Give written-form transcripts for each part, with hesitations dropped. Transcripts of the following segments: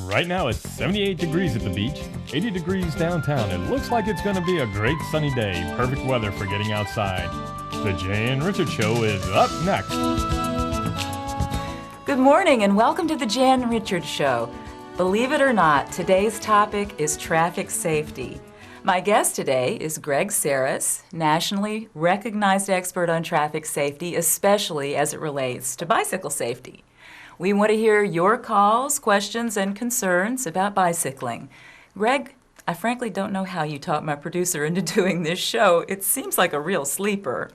Right now it's 78 degrees at the beach, 80 degrees downtown. It looks like it's going to be a great sunny day. Perfect weather for getting outside. The Jay and Richard Show is up next. Good morning and welcome to the Jay and Richard Show. Believe it or not, today's topic is traffic safety. My guest today is Greg Saris, nationally recognized expert on traffic safety, especially as it relates to bicycle safety. We want to hear your calls, questions, and concerns about bicycling. Greg, I frankly don't know how you talked my producer into doing this show. It seems like a real sleeper.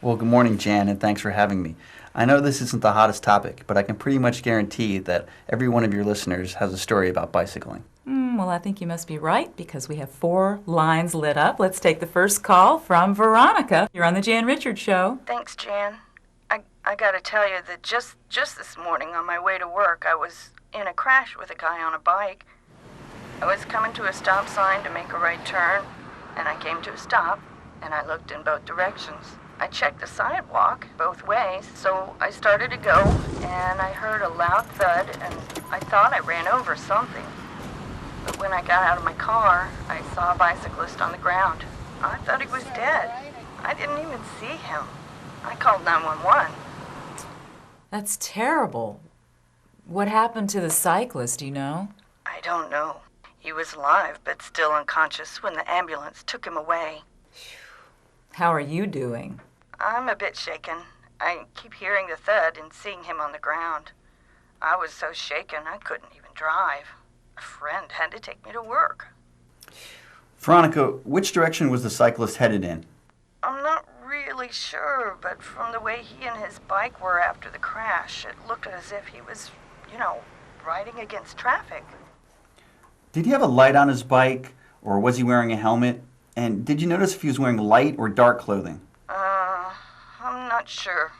Well, good morning, Jan, and thanks for having me. I know this isn't the hottest topic, but I can pretty much guarantee that every one of your listeners has a story about bicycling. Well, I think you must be right because we have 4 lines lit up. Let's take the first call from Veronica. You're on the Jan Richard Show. Thanks, Jan. I gotta tell you that just this morning on my way to work, I was in a crash with a guy on a bike. I was coming to a stop sign to make a right turn, and I came to a stop, and I looked in both directions. I checked the sidewalk both ways, so I started to go, and I heard a loud thud, and I thought I ran over something. But when I got out of my car, I saw a bicyclist on the ground. I thought he was dead. I didn't even see him. I called 911. That's terrible. What happened to the cyclist, do you know? I don't know. He was alive, but still unconscious when the ambulance took him away. How are you doing? I'm a bit shaken. I keep hearing the thud and seeing him on the ground. I was so shaken I couldn't even drive. A friend had to take me to work. Veronica, which direction was the cyclist headed in? I'm not really sure, but from the way he and his bike were after the crash, it looked as if he was, riding against traffic. Did he have a light on his bike, or was he wearing a helmet? And did you notice if he was wearing light or dark clothing? I'm not sure.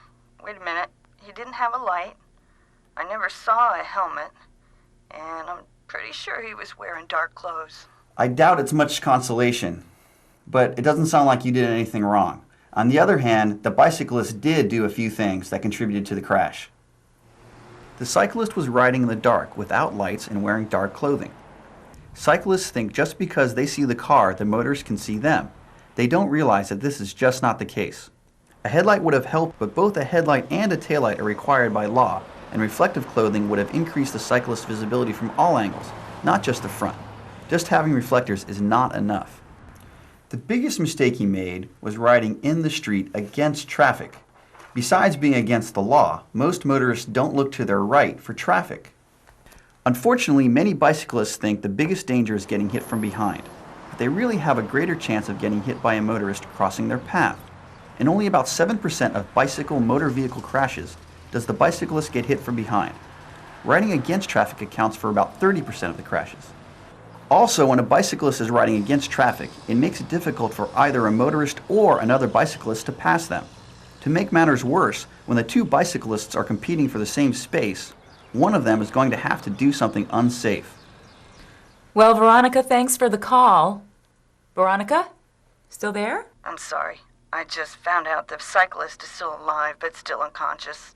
Wait a minute. He didn't have a light. I never saw a helmet. And I'm pretty sure he was wearing dark clothes. I doubt it's much consolation, but it doesn't sound like you did anything wrong. On the other hand, the bicyclist did do a few things that contributed to the crash. The cyclist was riding in the dark without lights and wearing dark clothing. Cyclists think just because they see the car, the motorists can see them. They don't realize that this is just not the case. A headlight would have helped, but both a headlight and a taillight are required by law, and reflective clothing would have increased the cyclist's visibility from all angles, not just the front. Just having reflectors is not enough. The biggest mistake he made was riding in the street against traffic. Besides being against the law, most motorists don't look to their right for traffic. Unfortunately, many bicyclists think the biggest danger is getting hit from behind, but they really have a greater chance of getting hit by a motorist crossing their path. In only about 7% of bicycle motor vehicle crashes does the bicyclist get hit from behind. Riding against traffic accounts for about 30% of the crashes. Also, when a bicyclist is riding against traffic, it makes it difficult for either a motorist or another bicyclist to pass them. To make matters worse, when the 2 bicyclists are competing for the same space, one of them is going to have to do something unsafe. Well, Veronica, thanks for the call. Veronica? Still there? I'm sorry. I just found out the cyclist is still alive, but still unconscious.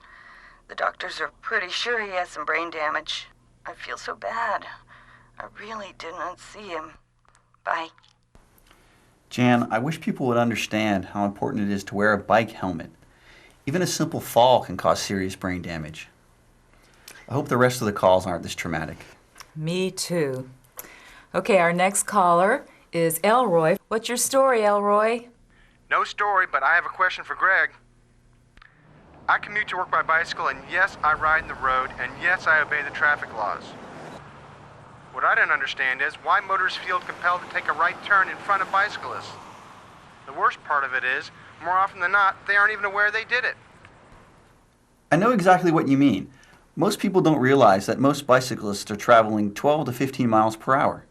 The doctors are pretty sure he has some brain damage. I feel so bad. I really didn't see him. Bye. Jan, I wish people would understand how important it is to wear a bike helmet. Even a simple fall can cause serious brain damage. I hope the rest of the calls aren't this traumatic. Me too. Okay, our next caller is Elroy. What's your story, Elroy? No story, but I have a question for Greg. I commute to work by bicycle, and yes, I ride in the road, and yes, I obey the traffic laws. What I don't understand is why motorists feel compelled to take a right turn in front of bicyclists. The worst part of it is, more often than not, they aren't even aware they did it. I know exactly what you mean. Most people don't realize that most bicyclists are traveling 12 to 15 miles per hour.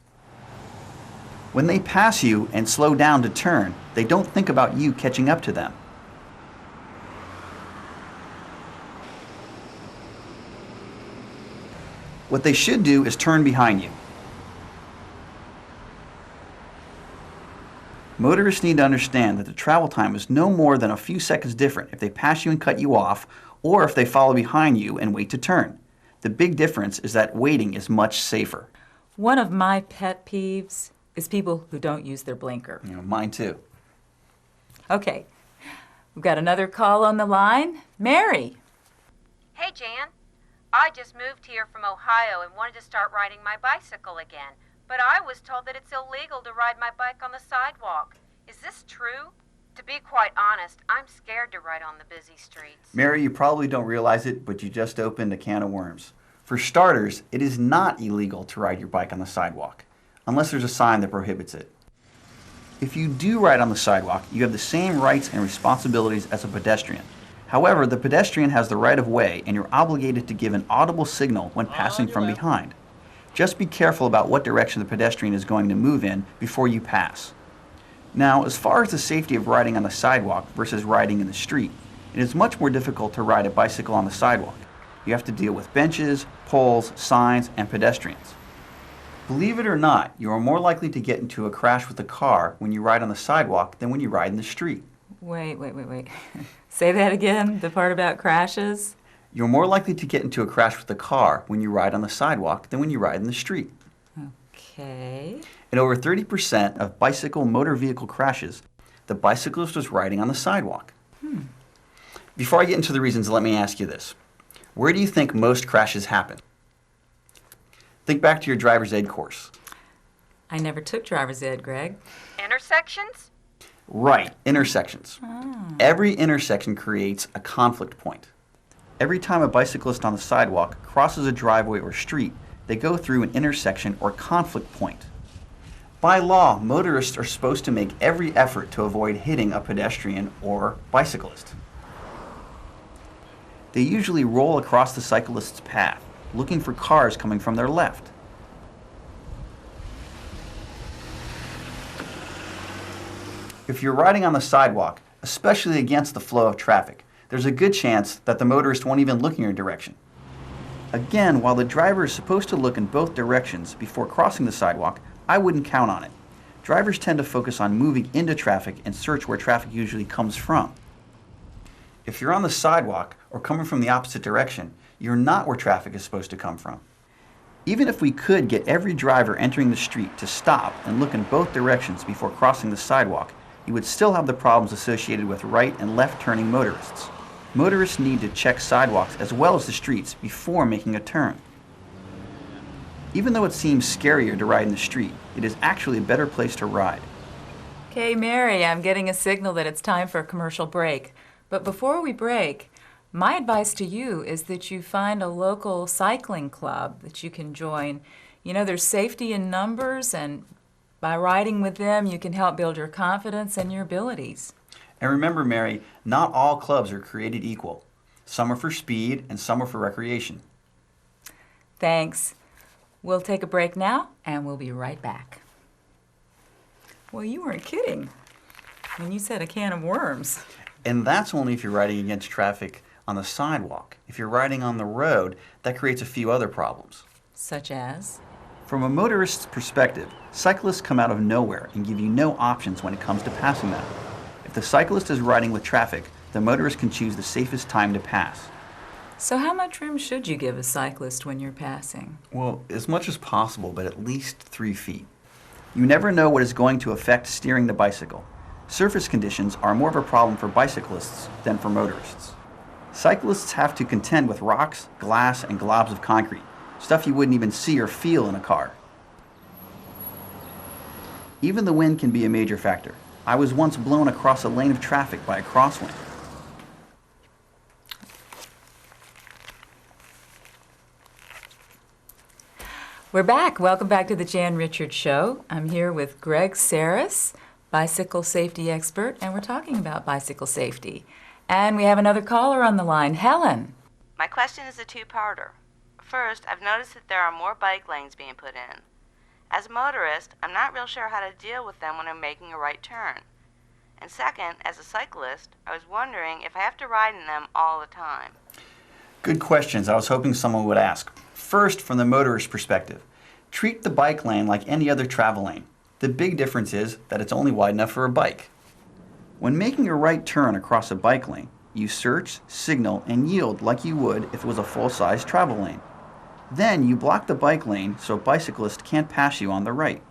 When they pass you and slow down to turn, they don't think about you catching up to them. What they should do is turn behind you. Motorists need to understand that the travel time is no more than a few seconds different if they pass you and cut you off, or if they follow behind you and wait to turn. The big difference is that waiting is much safer. One of my pet peeves is people who don't use their blinker. Mine too. Okay, we've got another call on the line. Mary. Hey, Jan. I just moved here from Ohio and wanted to start riding my bicycle again, but I was told that it's illegal to ride my bike on the sidewalk. Is this true? To be quite honest, I'm scared to ride on the busy streets. Mary, you probably don't realize it, but you just opened a can of worms. For starters, it is not illegal to ride your bike on the sidewalk, unless there's a sign that prohibits it. If you do ride on the sidewalk, you have the same rights and responsibilities as a pedestrian. However, the pedestrian has the right of way, and you're obligated to give an audible signal when passing from behind. Just be careful about what direction the pedestrian is going to move in before you pass. Now, as far as the safety of riding on the sidewalk versus riding in the street, it is much more difficult to ride a bicycle on the sidewalk. You have to deal with benches, poles, signs, and pedestrians. Believe it or not, you are more likely to get into a crash with a car when you ride on the sidewalk than when you ride in the street. Wait. Say that again, the part about crashes? You're more likely to get into a crash with a car when you ride on the sidewalk than when you ride in the street. Okay. In over 30% of bicycle motor vehicle crashes, the bicyclist was riding on the sidewalk. Before I get into the reasons, let me ask you this. Where do you think most crashes happen? Think back to your driver's ed course. I never took driver's ed, Greg. Intersections? Right, intersections. Every intersection creates a conflict point. Every time a bicyclist on the sidewalk crosses a driveway or street, they go through an intersection or conflict point. By law, motorists are supposed to make every effort to avoid hitting a pedestrian or bicyclist. They usually roll across the cyclist's path, looking for cars coming from their left. If you're riding on the sidewalk, especially against the flow of traffic, there's a good chance that the motorist won't even look in your direction. Again, while the driver is supposed to look in both directions before crossing the sidewalk, I wouldn't count on it. Drivers tend to focus on moving into traffic and search where traffic usually comes from. If you're on the sidewalk or coming from the opposite direction, you're not where traffic is supposed to come from. Even if we could get every driver entering the street to stop and look in both directions before crossing the sidewalk, you would still have the problems associated with right and left turning motorists. Motorists need to check sidewalks as well as the streets before making a turn. Even though it seems scarier to ride in the street, it is actually a better place to ride. Okay, Mary, I'm getting a signal that it's time for a commercial break. But before we break, my advice to you is that you find a local cycling club that you can join. You know, there's safety in numbers, and by riding with them, you can help build your confidence and your abilities. And remember, Mary, not all clubs are created equal. Some are for speed and some are for recreation. Thanks. We'll take a break now, and we'll be right back. Well, you weren't kidding when you said a can of worms. And that's only if you're riding against traffic on the sidewalk. If you're riding on the road, that creates a few other problems. Such as? From a motorist's perspective, cyclists come out of nowhere and give you no options when it comes to passing them. If the cyclist is riding with traffic, the motorist can choose the safest time to pass. So how much room should you give a cyclist when you're passing? Well, as much as possible, but at least 3 feet. You never know what is going to affect steering the bicycle. Surface conditions are more of a problem for bicyclists than for motorists. Cyclists have to contend with rocks, glass, and globs of concrete, stuff you wouldn't even see or feel in a car. Even the wind can be a major factor. I was once blown across a lane of traffic by a crosswind. We're back. Welcome back to the Jan Richards Show. I'm here with Greg Saris, bicycle safety expert, and we're talking about bicycle safety. And we have another caller on the line, Helen. My question is a two-parter. First, I've noticed that there are more bike lanes being put in. As a motorist, I'm not real sure how to deal with them when I'm making a right turn. And second, as a cyclist, I was wondering if I have to ride in them all the time. Good questions. I was hoping someone would ask. First, from the motorist perspective, treat the bike lane like any other travel lane. The big difference is that it's only wide enough for a bike. When making a right turn across a bike lane, you search, signal, and yield like you would if it was a full-size travel lane. Then you block the bike lane so a bicyclist can't pass you on the right.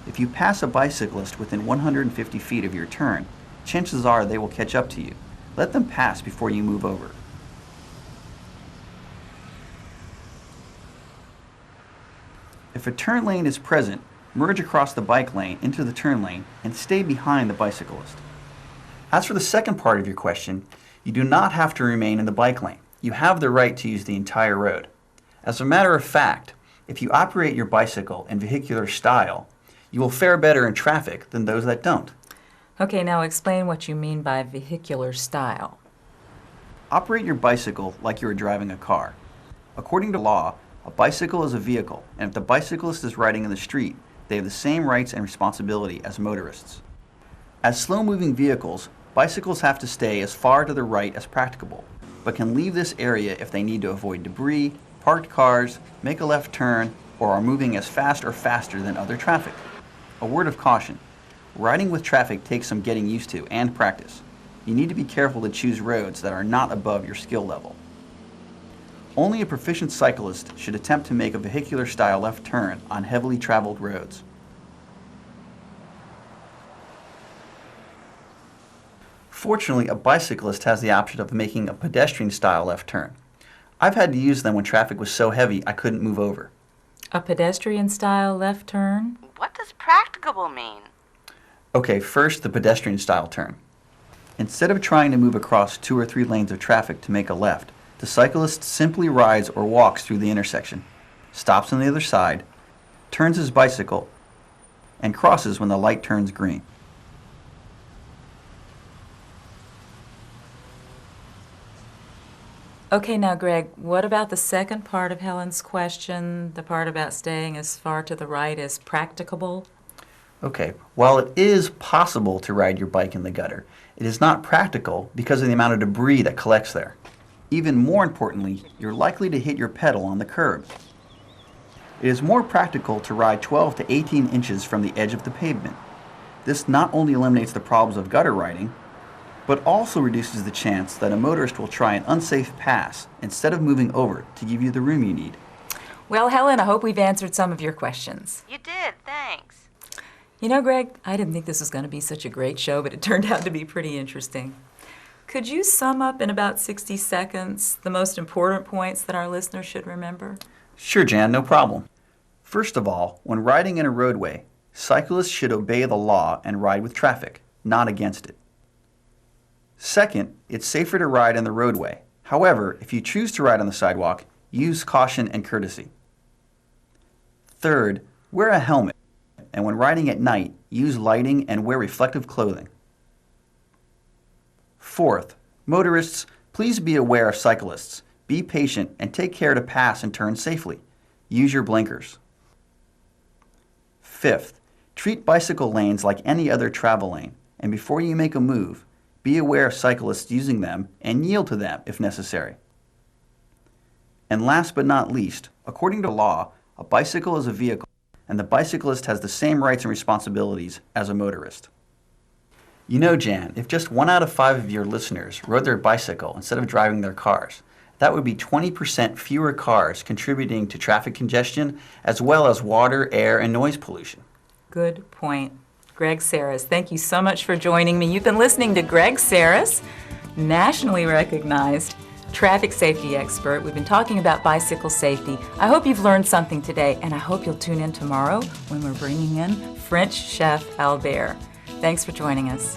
If you pass a bicyclist within 150 feet of your turn, chances are they will catch up to you. Let them pass before you move over. If a turn lane is present, merge across the bike lane into the turn lane and stay behind the bicyclist. As for the second part of your question, you do not have to remain in the bike lane. You have the right to use the entire road. As a matter of fact, if you operate your bicycle in vehicular style, you will fare better in traffic than those that don't. Okay, now explain what you mean by vehicular style. Operate your bicycle like you are driving a car. According to law, a bicycle is a vehicle, and if the bicyclist is riding in the street, they have the same rights and responsibility as motorists. As slow-moving vehicles, bicycles have to stay as far to the right as practicable, but can leave this area if they need to avoid debris, parked cars, make a left turn, or are moving as fast or faster than other traffic. A word of caution: riding with traffic takes some getting used to and practice. You need to be careful to choose roads that are not above your skill level. Only a proficient cyclist should attempt to make a vehicular style left turn on heavily traveled roads. Fortunately, a bicyclist has the option of making a pedestrian style left turn. I've had to use them when traffic was so heavy I couldn't move over. A pedestrian style left turn? What does practicable mean? Okay, first the pedestrian style turn. Instead of trying to move across 2 or 3 lanes of traffic to make a left, the cyclist simply rides or walks through the intersection, stops on the other side, turns his bicycle, and crosses when the light turns green. Okay, now Greg, what about the second part of Helen's question, the part about staying as far to the right as practicable? Okay, while it is possible to ride your bike in the gutter, it is not practical because of the amount of debris that collects there. Even more importantly, you're likely to hit your pedal on the curb. It is more practical to ride 12 to 18 inches from the edge of the pavement. This not only eliminates the problems of gutter riding, but also reduces the chance that a motorist will try an unsafe pass instead of moving over to give you the room you need. Well, Helen, I hope we've answered some of your questions. You did, thanks. You know, Greg, I didn't think this was going to be such a great show, but it turned out to be pretty interesting. Could you sum up in about 60 seconds the most important points that our listeners should remember? Sure, Jan, no problem. First of all, when riding in a roadway, cyclists should obey the law and ride with traffic, not against it. Second, it's safer to ride in the roadway. However, if you choose to ride on the sidewalk, use caution and courtesy. Third, wear a helmet, and when riding at night, use lighting and wear reflective clothing. Fourth, motorists, please be aware of cyclists. Be patient and take care to pass and turn safely. Use your blinkers. Fifth, treat bicycle lanes like any other travel lane, and before you make a move, be aware of cyclists using them and yield to them if necessary. And last but not least, according to law, a bicycle is a vehicle, and the bicyclist has the same rights and responsibilities as a motorist. You know, Jan, if just 1 out of 5 of your listeners rode their bicycle instead of driving their cars, that would be 20% fewer cars contributing to traffic congestion, as well as water, air, and noise pollution. Good point. Greg Saras, thank you so much for joining me. You've been listening to Greg Saras, nationally recognized traffic safety expert. We've been talking about bicycle safety. I hope you've learned something today, and I hope you'll tune in tomorrow when we're bringing in French chef Albert. Thanks for joining us.